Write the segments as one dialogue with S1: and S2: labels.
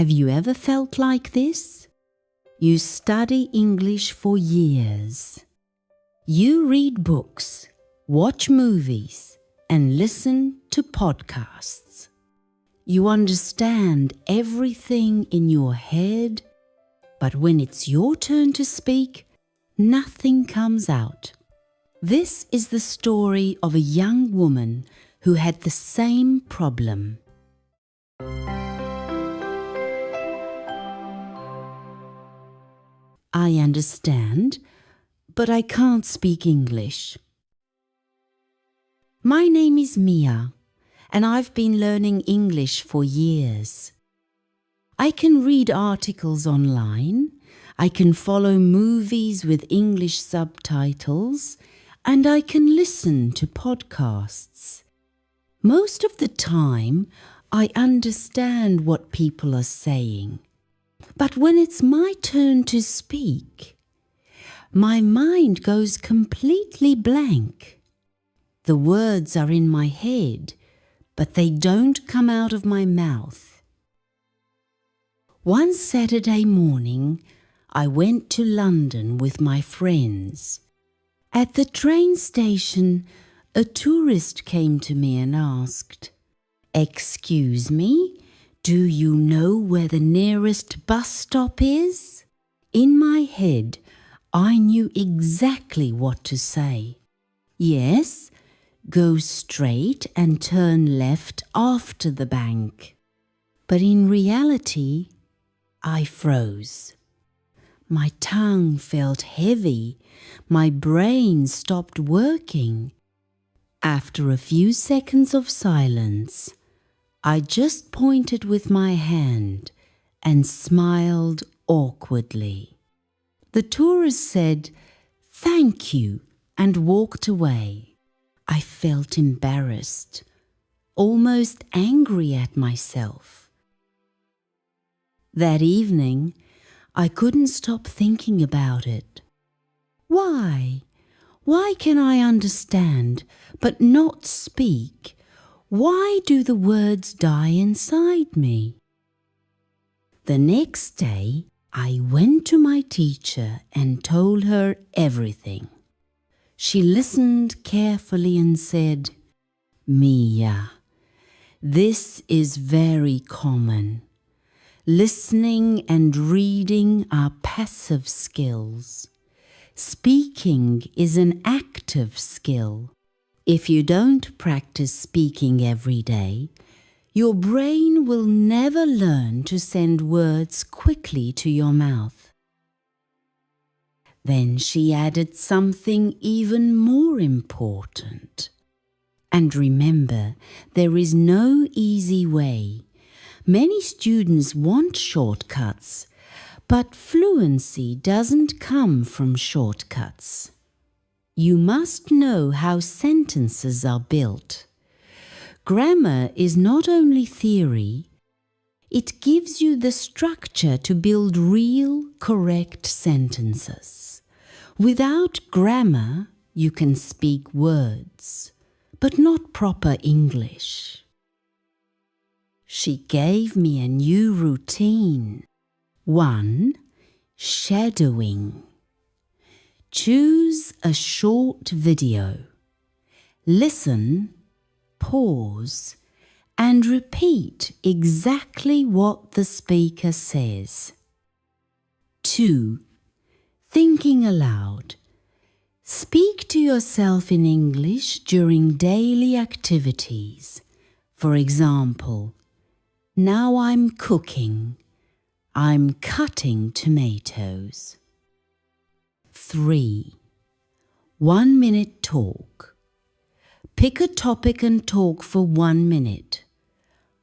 S1: Have you ever felt like this? You study English for years. You read books, watch movies, and listen to podcasts. You understand everything in your head, but when it's your turn to speak, nothing comes out. This is the story of a young woman who had the same problem. I understand, but I can't speak English. My name is Mia, and I've been learning English for years. I can read articles online, I can follow movies with English subtitles, and I can listen to podcasts. Most of the time, I understand what people are saying. But when it's my turn to speak, my mind goes completely blank. The words are in my head, but they don't come out of my mouth. One Saturday morning, I went to London with my friends. At the train station, a tourist came to me and asked, "Excuse me, do you know where the nearest bus stop is?" In my head, I knew exactly what to say. Yes, go straight and turn left after the bank. But in reality, I froze. My tongue felt heavy. My brain stopped working. After a few seconds of silence, I just pointed with my hand and smiled awkwardly. The tourist said, "Thank you," and walked away. I felt embarrassed, almost angry at myself. That evening, I couldn't stop thinking about it. Why? Why can I understand but not speak? Why do the words die inside me? The next day, I went to my teacher and told her everything. She listened carefully and said, "Mia, this is very common. Listening and reading are passive skills. Speaking is an active skill. If you don't practice speaking every day, your brain will never learn to send words quickly to your mouth." Then she added something even more important. And remember, there is no easy way. Many students want shortcuts, but fluency doesn't come from shortcuts. You must know how sentences are built. Grammar is not only theory, it gives you the structure to build real, correct sentences. Without grammar, you can speak words, but not proper English. She gave me a new routine. 1. Shadowing. Choose a short video. Listen, pause, and repeat exactly what the speaker says. 2. Thinking aloud. Speak to yourself in English during daily activities. For example, "Now I'm cooking. I'm cutting tomatoes." 3. 1-minute talk. Pick a topic and talk for 1 minute.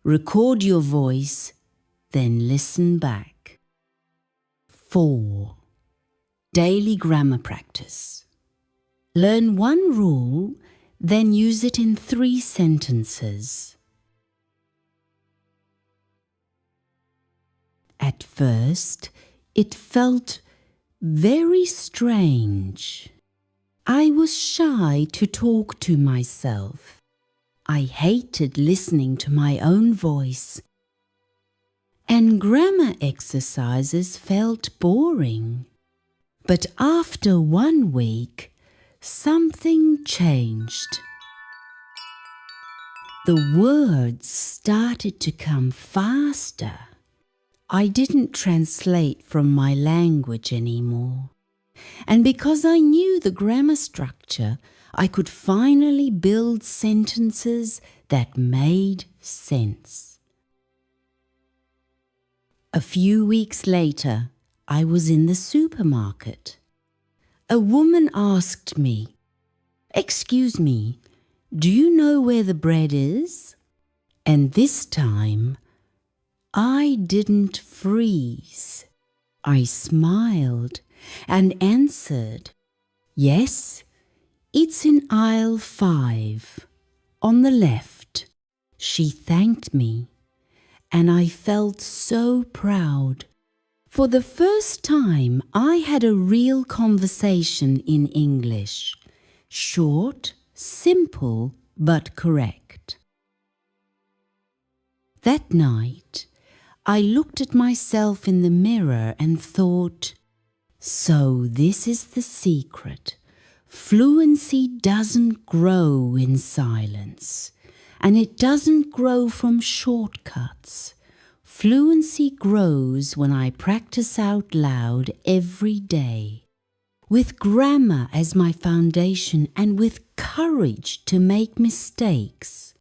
S1: Record your voice, then listen back. 4. Daily grammar practice. Learn one rule, then use it in 3 sentences. At first, it felt very strange. I was shy to talk to myself. I hated listening to my own voice. and grammar exercises felt boring. But after 1 week, something changed. The words started to come faster. I didn't translate from my language anymore. And because I knew the grammar structure, I could finally build sentences that made sense. A few weeks later, I was in the supermarket. A woman asked me, "Excuse me, do you know where the bread is?" And this time, I didn't freeze. I smiled and answered, "Yes, it's in aisle 5, on the left." She thanked me, and I felt so proud. For the first time, I had a real conversation in English. Short, simple, but correct. That night, I looked at myself in the mirror and thought, so this is the secret. Fluency doesn't grow in silence, and it doesn't grow from shortcuts. Fluency grows when I practice out loud every day, with grammar as my foundation and with courage to make mistakes.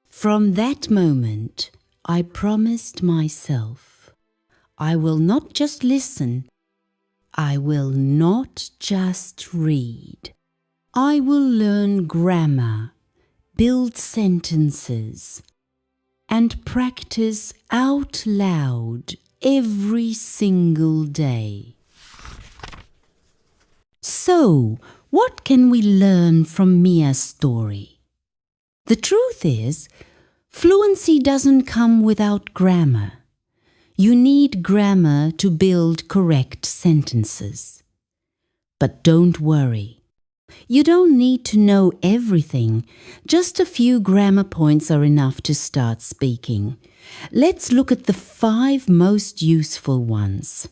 S1: From that moment, I promised myself, I will not just listen, I will not just read. I will learn grammar, build sentences, and practice out loud every single day. So, what can we learn from Mia's story? The truth is, fluency doesn't come without grammar. You need grammar to build correct sentences. But don't worry. You don't need to know everything. Just a few grammar points are enough to start speaking. Let's look at the 5 most useful ones.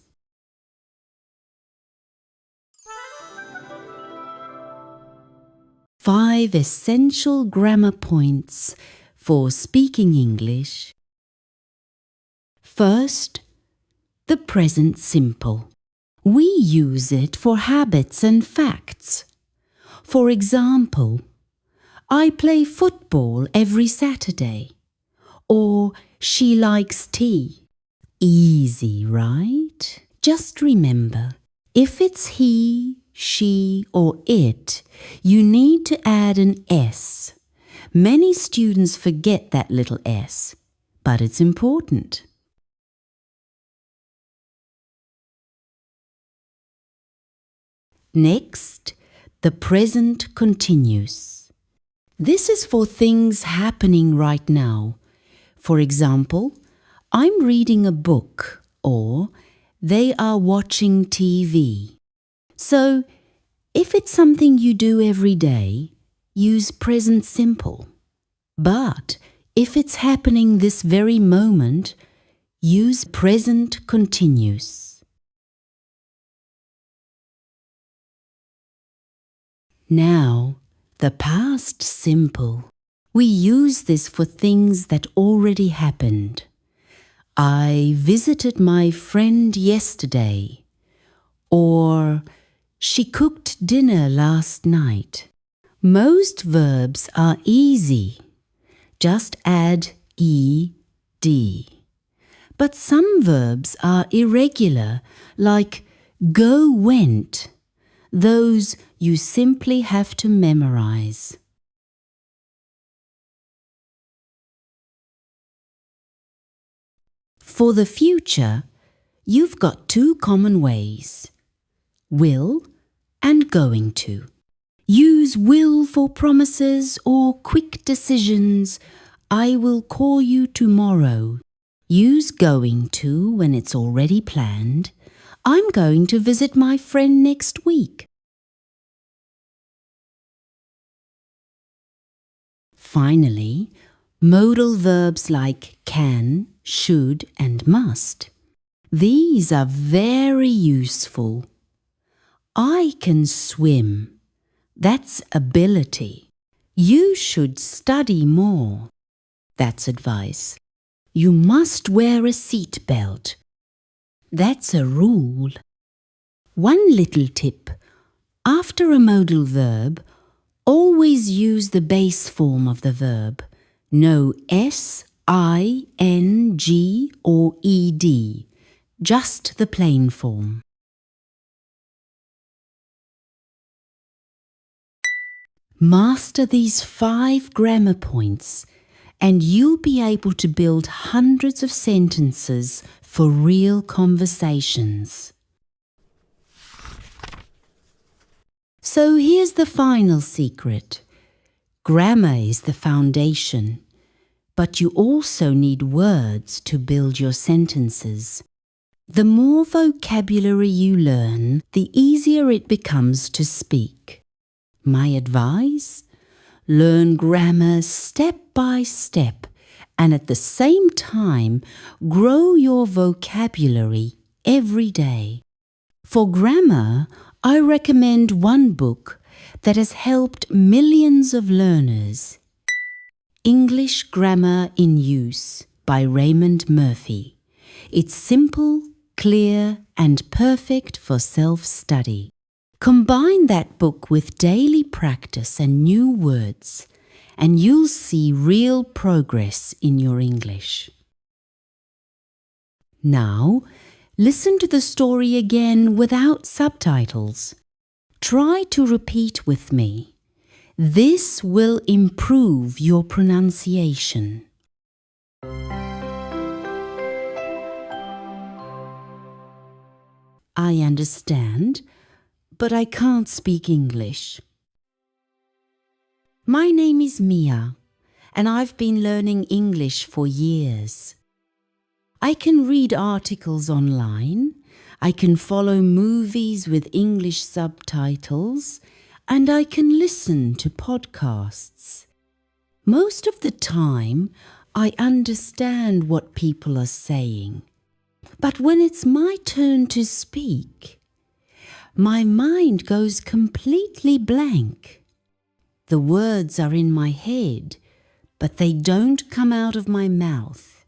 S1: Five essential grammar points for speaking English. First, the present simple. We use it for habits and facts. For example, I play football every Saturday. Or she likes tea. Easy, right? Just remember, if it's he, she, or it, you need to add an S. Many students forget that little S, but it's important. Next, the present continuous. This is for things happening right now. For example, I'm reading a book, or they are watching TV. So, if it's something you do every day, use present simple. But if it's happening this very moment, use present continuous. Now, the past simple. We use this for things that already happened. I visited my friend yesterday. Or she cooked dinner last night. Most verbs are easy. Just add ed. But some verbs are irregular, like go went. Those you simply have to memorize. For the future, you've got 2 common ways. Will and going to. Use will for promises or quick decisions. I will call you tomorrow. Use going to when it's already planned. I'm going to visit my friend next week. Finally, modal verbs like can, should and must. These are very useful. I can swim. That's ability. You should study more. That's advice. You must wear a seat belt. That's a rule. One little tip. After a modal verb, always use the base form of the verb. No S, I, N, G or ED. Just the plain form. Master these 5 grammar points and you'll be able to build hundreds of sentences for real conversations. So here's the final secret. Grammar is the foundation, but you also need words to build your sentences. The more vocabulary you learn, the easier it becomes to speak. My advice? Learn grammar step by step and at the same time grow your vocabulary every day. For grammar, I recommend one book that has helped millions of learners. English Grammar in Use by Raymond Murphy. It's simple, clear, and perfect for self-study. Combine that book with daily practice and new words, and you'll see real progress in your English. Now, listen to the story again without subtitles. Try to repeat with me. This will improve your pronunciation. I understand, but I can't speak English. My name is Mia, and I've been learning English for years. I can read articles online, I can follow movies with English subtitles, and I can listen to podcasts. Most of the time, I understand what people are saying. But when it's my turn to speak, my mind goes completely blank. The words are in my head, but they don't come out of my mouth.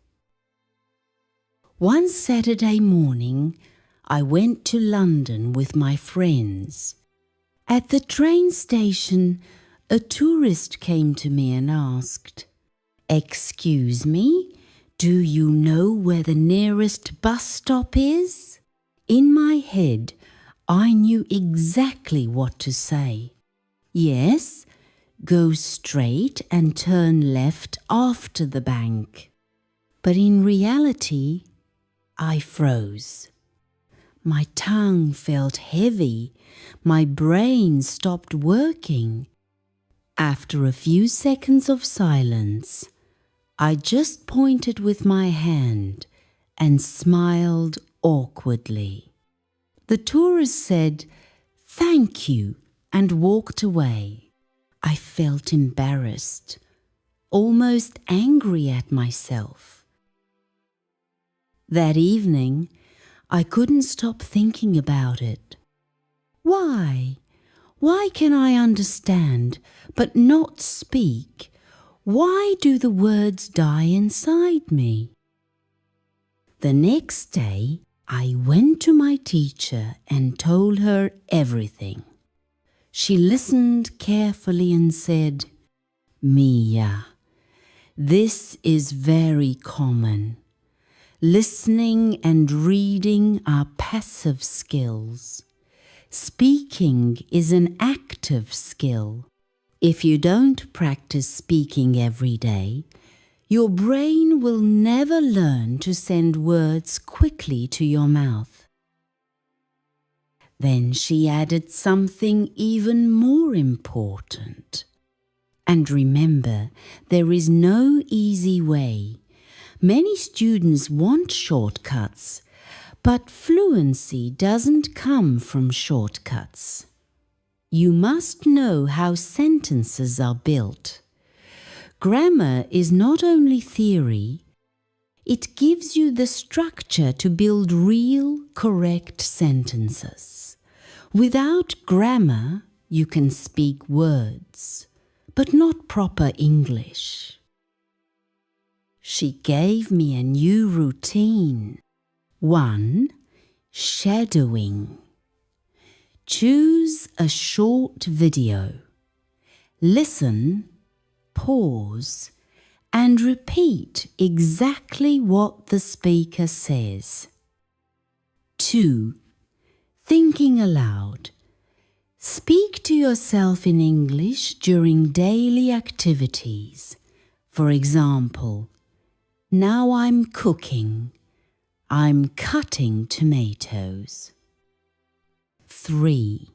S1: One Saturday morning, I went to London with my friends. At the train station, a tourist came to me and asked, "Excuse me, do you know where the nearest bus stop is?" In my head, I knew exactly what to say. Yes, go straight and turn left after the bank. But in reality, I froze. My tongue felt heavy. My brain stopped working. After a few seconds of silence, I just pointed with my hand and smiled awkwardly. The tourist said, "Thank you," and walked away. I felt embarrassed, almost angry at myself. That evening, I couldn't stop thinking about it. Why? Why can I understand but not speak? Why do the words die inside me? The next day, I went to my teacher and told her everything. She listened carefully and said, "Mia, this is very common. Listening and reading are passive skills. Speaking is an active skill. If you don't practice speaking every day, your brain will never learn to send words quickly to your mouth." Then she added something even more important. And remember, there is no easy way. Many students want shortcuts, but fluency doesn't come from shortcuts. You must know how sentences are built. Grammar is not only theory, It gives you the structure to build real, correct sentences. Without grammar, you can speak words, but not proper English. She gave me a new routine. 1. Shadowing. Choose a short video. Listen, pause, and repeat exactly what the speaker says. 2. Thinking aloud. Speak to yourself in English during daily activities. For example, now I'm cooking. I'm cutting tomatoes. 3.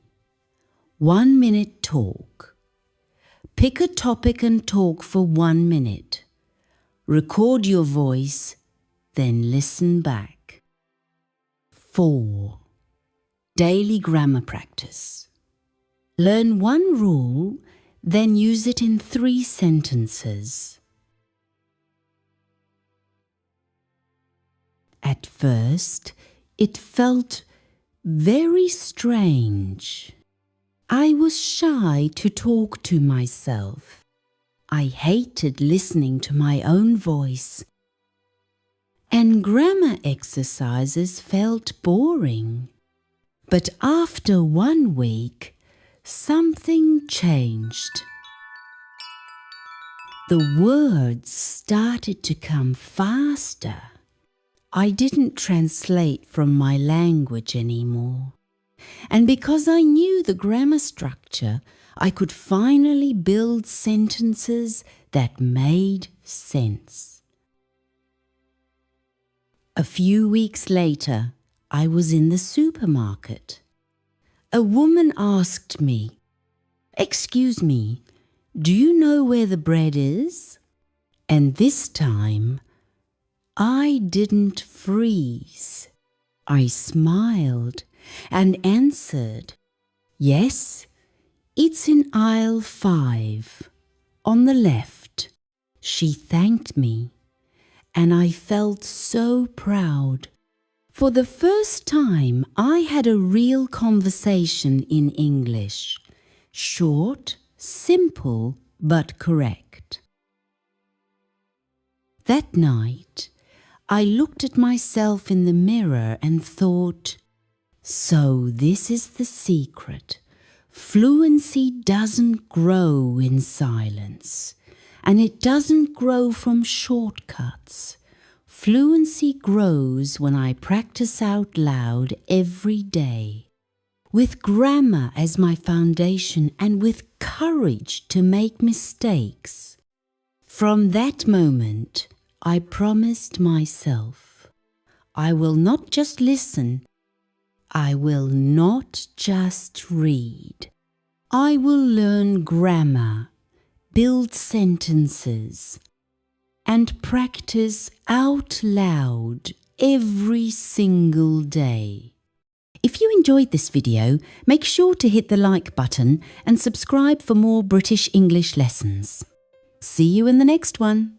S1: 1 minute talk. Pick a topic and talk for 1 minute. Record your voice, then listen back. 4. Daily grammar practice. Learn one rule, then use it in 3 sentences. At first, it felt very strange. I was shy to talk to myself. I hated listening to my own voice. And grammar exercises felt boring. But after 1 week, something changed. The words started to come faster. I didn't translate from my language anymore. And because I knew the grammar structure, I could finally build sentences that made sense. A few weeks later, I was in the supermarket. A woman asked me, "Excuse me, do you know where the bread is?" And this time, I didn't freeze. I smiled and answered, "Yes, it's in aisle 5, on the left." She thanked me, and I felt so proud. For the first time, I had a real conversation in English. Short, simple, but correct. That night, I looked at myself in the mirror and thought, so this is the secret. Fluency doesn't grow in silence, and it doesn't grow from shortcuts. Fluency grows when I practice out loud every day, with grammar as my foundation and with courage to make mistakes. From that moment, I promised myself, I will not just listen, I will not just read. I will learn grammar, build sentences, and practice out loud every single day. If you enjoyed this video, make sure to hit the like button and subscribe for more British English lessons. See you in the next one.